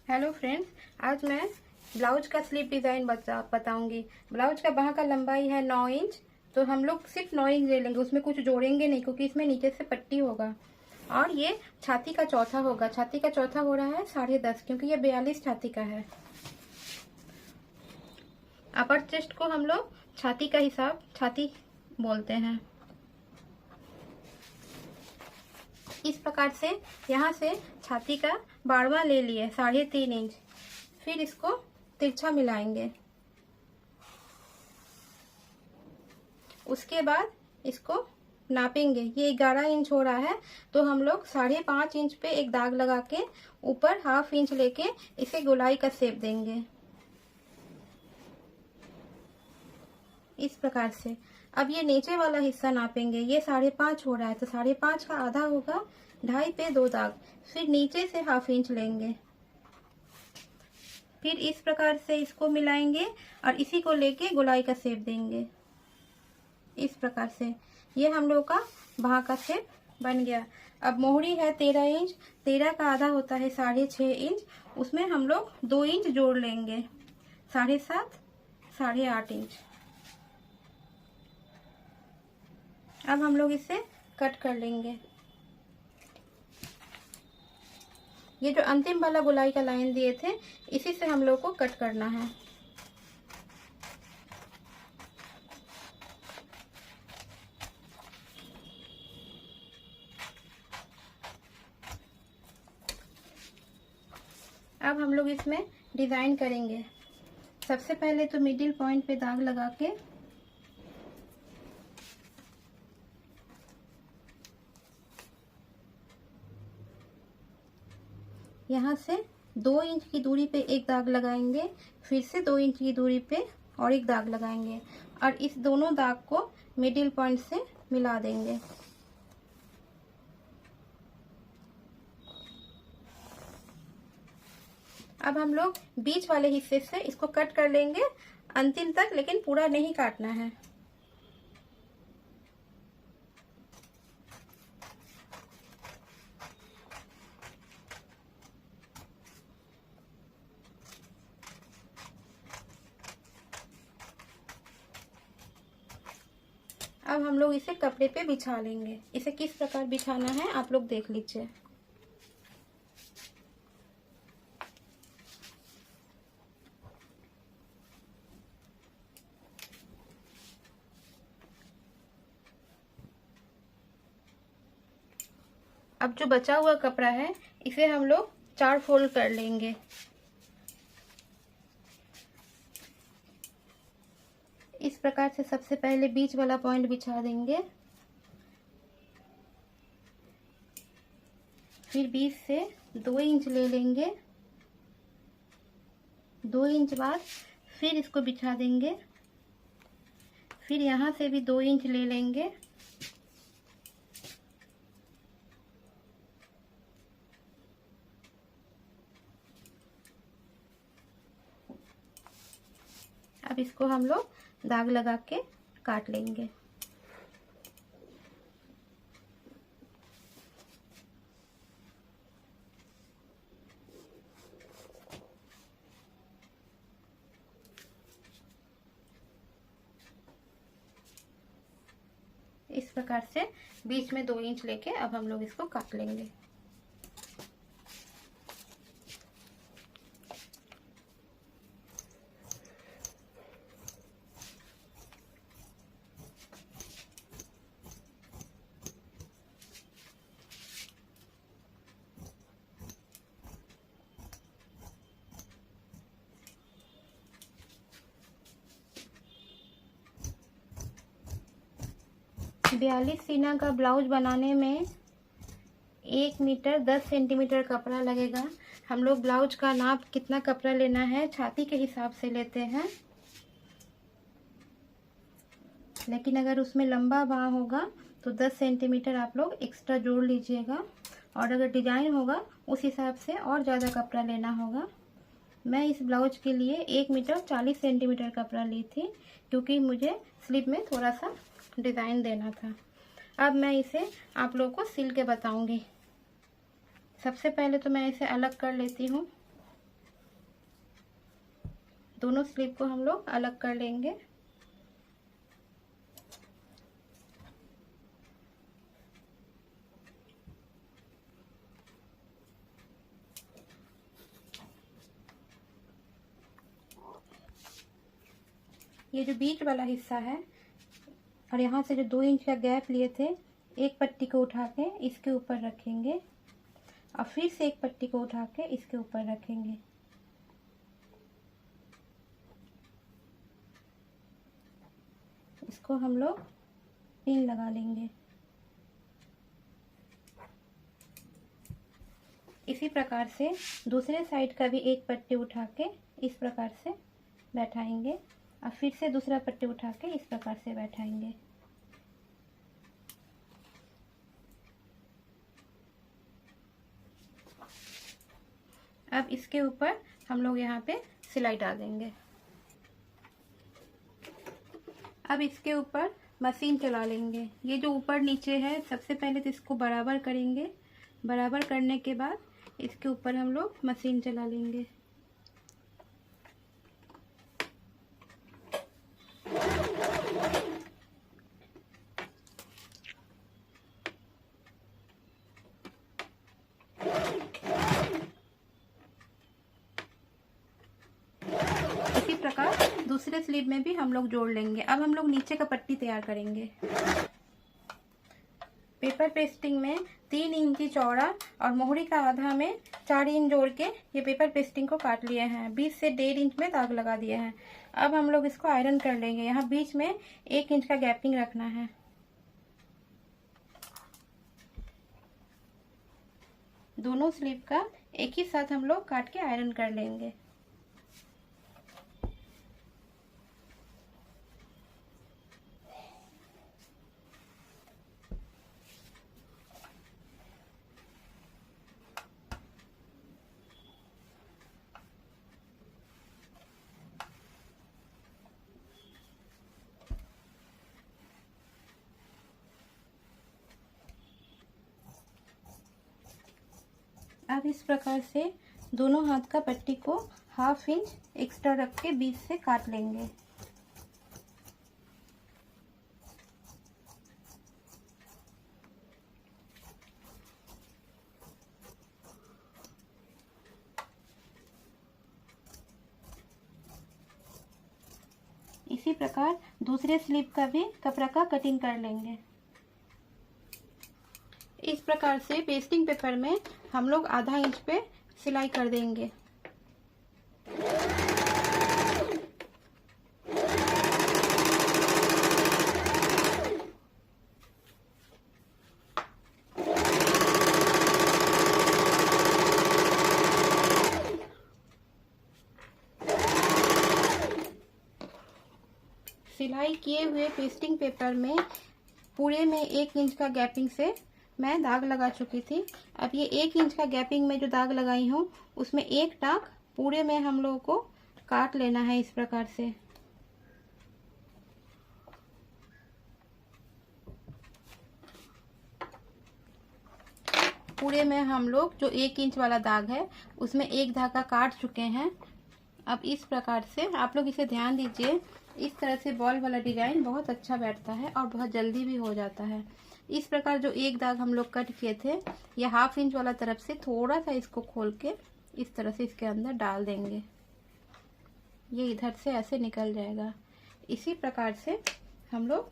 Hello friends, आज मैं blouse का स्लीव डिज़ाइन बताऊंगी। ब्लाउज का बाह का लंबाई है 9 इंच। तो हम लोग सिर्फ 9 इंच ले लेंगे, उसमें कुछ जोड़ेंगे नहीं क्योंकि इसमें नीचे से पट्टी होगा। और ये छाती का चौथा होगा। छाती का चौथा हो रहा है 10.5 क्योंकि ये 42 छाती का है। अपर चेस्ट को हम लोग छाती का हिसाब छाती बोलते हैं। इस प्रकार से यहाँ से छाती का 12वां ले लिए 3.5 इंच। फिर इसको तिरछा मिलाएंगे। उसके बाद इसको नापेंगे। ये 11 इंच हो रहा है तो हम लोग 5.5 इंच पे एक दाग लगा के ऊपर 1/2 इंच लेके इसे गोलाई का शेप देंगे। इस प्रकार से अब ये नीचे वाला हिस्सा नापेंगे। ये 5.5 हो रहा है तो 5.5 का आधा होगा 2.5 पे 2 दाग। फिर नीचे से 1/2 इंच लेंगे। फिर इस प्रकार से इसको मिलाएंगे और इसी को लेके गोलाई का शेप देंगे। इस प्रकार से ये हम लोग का बाह का शेप बन गया। अब मोहरी है 13 इंच। 13 का आधा होता है 6.5 इंच। उसमें हम लोग 2 इंच जोड़ लेंगे। 7.5 8.5 इंच। अब हम लोग इसे कट कर लेंगे। ये जो अंतिम वाला गोलाई का लाइन दिए थे इसी से हम लोग को कट करना है। अब हम लोग इसमें डिजाइन करेंगे। सबसे पहले तो मिडिल पॉइंट पे दाग लगा के यहाँ से 2 इंच की दूरी पे एक दाग लगाएंगे। फिर से 2 इंच की दूरी पे और एक दाग लगाएंगे और इस दोनों दाग को मिडिल पॉइंट से मिला देंगे। अब हम लोग बीच वाले हिस्से से इसको कट कर लेंगे अंतिम तक, लेकिन पूरा नहीं काटना है। अब हम लोग इसे कपड़े पे बिछा लेंगे। इसे किस प्रकार बिछाना है आप लोग देख लीजिए। अब जो बचा हुआ कपड़ा है इसे हम लोग 4 फोल्ड कर लेंगे। इस प्रकार से सबसे पहले बीच वाला पॉइंट बिछा देंगे। फिर बीच से 2 इंच ले लेंगे। 2 इंच बाद फिर इसको बिछा देंगे। फिर यहाँ से भी 2 इंच ले लेंगे। अब इसको हम लोग दाग लगा के काट लेंगे। इस प्रकार से बीच में 2 इंच लेके अब हम लोग इसको काट लेंगे। बयालीस सीना का ब्लाउज बनाने में 1 मीटर 10 सेंटीमीटर कपड़ा लगेगा। हम लोग ब्लाउज का नाप कितना कपड़ा लेना है छाती के हिसाब से लेते हैं, लेकिन अगर उसमें लंबा बाँह होगा तो 10 सेंटीमीटर आप लोग एक्स्ट्रा जोड़ लीजिएगा। और अगर डिजाइन होगा उस हिसाब से और ज़्यादा कपड़ा लेना होगा। मैं इस ब्लाउज के लिए 1 मीटर 40 सेंटीमीटर कपड़ा ली थी क्योंकि मुझे स्लीव में थोड़ा सा डिज़ाइन देना था। अब मैं इसे आप लोगों को सिल के बताऊंगी। सबसे पहले तो मैं इसे अलग कर लेती हूँ। दोनों स्लीव को हम लोग अलग कर लेंगे। ये जो बीच वाला हिस्सा है और यहाँ से जो 2 इंच का गैप लिए थे, एक पट्टी को उठा के इसके ऊपर रखेंगे और फिर से एक पट्टी को उठा के इसके ऊपर रखेंगे। इसको हम लोग पिन लगा लेंगे। इसी प्रकार से दूसरे साइड का भी एक पट्टी उठा के इस प्रकार से बैठाएंगे और फिर से दूसरा पट्टी उठा के इस प्रकार से बैठाएंगे। अब इसके ऊपर हम लोग यहाँ पे सिलाई डाल देंगे। अब इसके ऊपर मशीन चला लेंगे। ये जो ऊपर नीचे है, सबसे पहले तो इसको बराबर करेंगे। बराबर करने के बाद इसके ऊपर हम लोग मशीन चला लेंगे। इसी प्रकार दूसरे स्लीव में भी हम लोग जोड़ लेंगे। अब हम लोग नीचे का पट्टी तैयार करेंगे। पेपर पेस्टिंग में 3 इंची चौड़ा और मोहरी का आधा में 4 इंच जोड़ के ये पेपर पेस्टिंग को काट लिए हैं। 20 से 1.5 इंच में दाग लगा दिए हैं। अब हम लोग इसको आयरन कर लेंगे। यहाँ बीच में 1 इंच का गैपिंग रखना है। दोनों स्लीव का एक ही साथ हम लोग काट के आयरन कर लेंगे। अब इस प्रकार से दोनों हाथ का पट्टी को 1/2 इंच एक्स्ट्रा रख के बीच से काट लेंगे। इसी प्रकार दूसरे स्लीव का भी कपड़ा का कटिंग कर लेंगे। इस प्रकार से पेस्टिंग पेपर में हम लोग आधा इंच पे सिलाई कर देंगे। सिलाई किए हुए पेस्टिंग पेपर में पूरे में 1 इंच का गैपिंग से मैं दाग लगा चुकी थी। अब ये 1 इंच का गैपिंग में जो दाग लगाई हूँ उसमें एक टाक पूरे में हम लोगों को काट लेना है। इस प्रकार से पूरे में हम लोग जो 1 इंच वाला दाग है उसमें एक धागा काट चुके हैं। अब इस प्रकार से आप लोग इसे ध्यान दीजिए। इस तरह से बॉल वाला डिजाइन बहुत अच्छा बैठता है और बहुत जल्दी भी हो जाता है। इस प्रकार जो एक दाग हम लोग कट किए थे, यह 1/2 इंच वाला तरफ से थोड़ा सा इसको खोल के इस तरह से इसके अंदर डाल देंगे। ये इधर से ऐसे निकल जाएगा। इसी प्रकार से हम लोग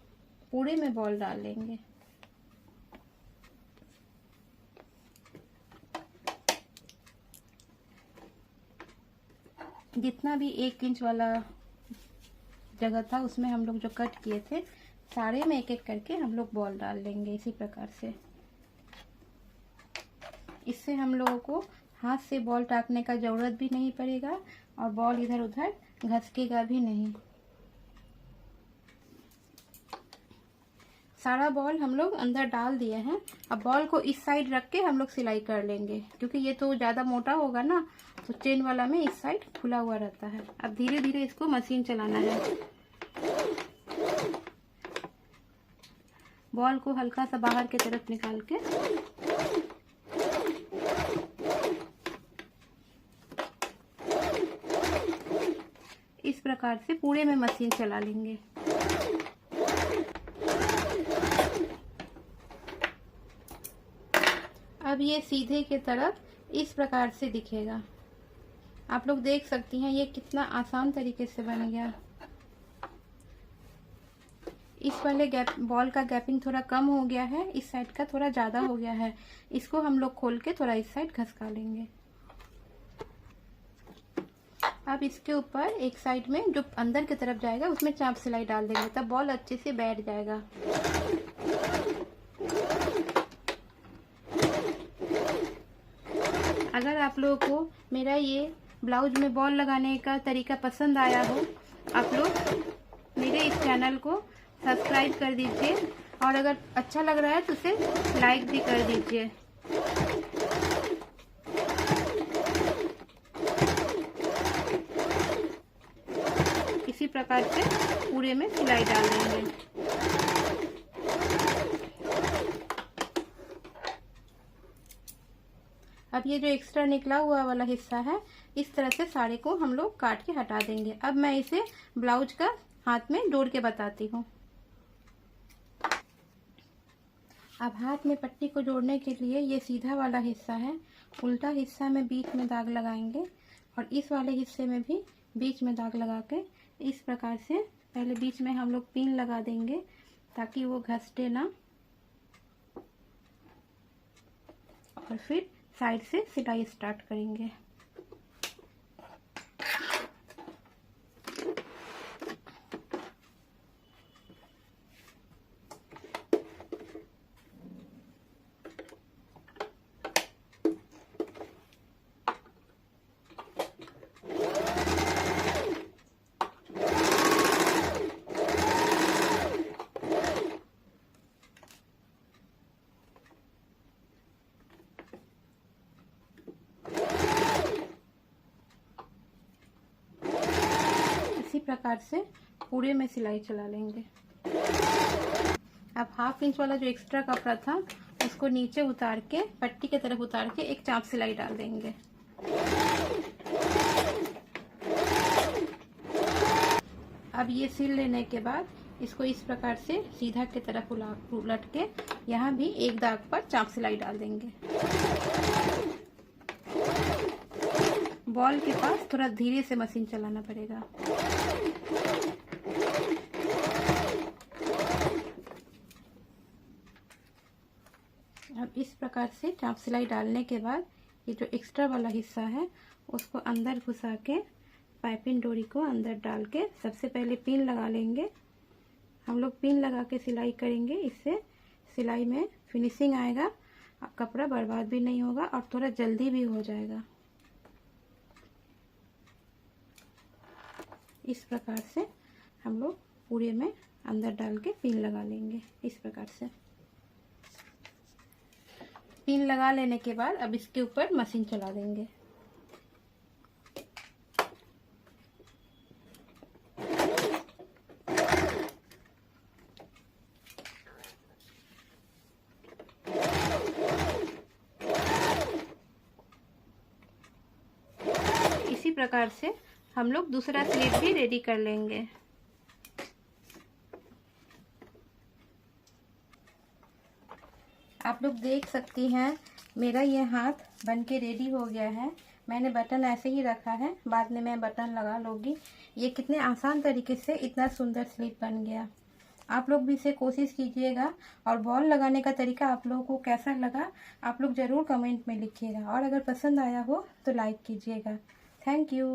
पूरे में बॉल डाल लेंगे। जितना भी 1 इंच वाला जगह था उसमें हम लोग जो कट किए थे, सारे में एक एक करके हम लोग बॉल डाल लेंगे। इसी प्रकार से इससे हम लोगों को हाथ से बॉल टाकने का जरूरत भी नहीं पड़ेगा और बॉल इधर उधर घसकेगा भी नहीं। सारा बॉल हम लोग अंदर डाल दिए हैं। अब बॉल को इस साइड रख के हम लोग सिलाई कर लेंगे, क्योंकि ये तो ज्यादा मोटा होगा ना, तो चेन वाला में इस साइड खुला हुआ रहता है। अब धीरे धीरे इसको मशीन चलाना है। बॉल को हल्का सा बाहर की तरफ निकाल के प्रकार से पूरे में मशीन चला लेंगे। अब ये सीधे की तरफ इस प्रकार से दिखेगा। आप लोग देख सकती हैं ये कितना आसान तरीके से बन गया। इस वाले बॉल का गैपिंग थोड़ा कम हो गया है, इस साइड का थोड़ा ज़्यादा हो गया है। इसको हम लोग खोल के थोड़ा इस साइड घसका लेंगे। अब इसके ऊपर एक साइड में जो अंदर की तरफ जाएगा उसमें चाप सिलाई डाल देंगे, तब बॉल अच्छे से बैठ जाएगा। अगर आप लोगों को मेरा ये ब्लाउज में बॉल लगाने का तरीका पसंद आया हो, आप लोग मेरे इस चैनल को सब्सक्राइब कर दीजिए और अगर अच्छा लग रहा है तो उसे लाइक भी कर दीजिए। इसी प्रकार से पूरे में सिलाई डाल देंगे। अब ये जो एक्स्ट्रा निकला हुआ वाला हिस्सा है, इस तरह से साड़ी को हम लोग काट के हटा देंगे। अब मैं इसे ब्लाउज का हाथ में जोड़ के बताती हूँ। अब हाथ में पट्टी को जोड़ने के लिए ये सीधा वाला हिस्सा है, उल्टा हिस्सा में बीच में दाग लगाएंगे और इस वाले हिस्से में भी बीच में दाग लगा के इस प्रकार से पहले बीच में हम लोग पिन लगा देंगे ताकि वो घसटे ना, और फिर साइड से सिलाई स्टार्ट करेंगे। इसी प्रकार से पूरे में सिलाई चला लेंगे। अब 1/2 इंच वाला जो एक्स्ट्रा कपड़ा था उसको नीचे उतार के पट्टी की तरफ उतार के एक चाप सिलाई डाल देंगे। अब ये सिल लेने के बाद इसको इस प्रकार से सीधा की तरफ उलट के यहाँ भी एक दाग पर चाप सिलाई डाल देंगे। बॉल के पास थोड़ा धीरे से मशीन चलाना पड़ेगा। अब इस प्रकार से चाप सिलाई डालने के बाद ये जो एक्स्ट्रा वाला हिस्सा है उसको अंदर घुसा के पाइपिंग डोरी को अंदर डाल के सबसे पहले पिन लगा लेंगे। हम लोग पिन लगा के सिलाई करेंगे, इससे सिलाई में फिनिशिंग आएगा, कपड़ा बर्बाद भी नहीं होगा और थोड़ा जल्दी भी हो जाएगा। इस प्रकार से हम लोग पूरे में अंदर डाल के पिन लगा लेंगे। इस प्रकार से पिन लगा लेने के बाद अब इसके ऊपर मशीन चला देंगे। इसी प्रकार से हम लोग दूसरा स्लीव भी रेडी कर लेंगे। आप लोग देख सकती हैं मेरा ये हाथ बनके रेडी हो गया है। मैंने बटन ऐसे ही रखा है, बाद में मैं बटन लगा लूँगी। ये कितने आसान तरीके से इतना सुंदर स्लीव बन गया। आप लोग भी इसे कोशिश कीजिएगा और बॉल लगाने का तरीका आप लोगों को कैसा लगा आप लोग ज़रूर कमेंट में लिखिएगा और अगर पसंद आया हो तो लाइक कीजिएगा। Thank you.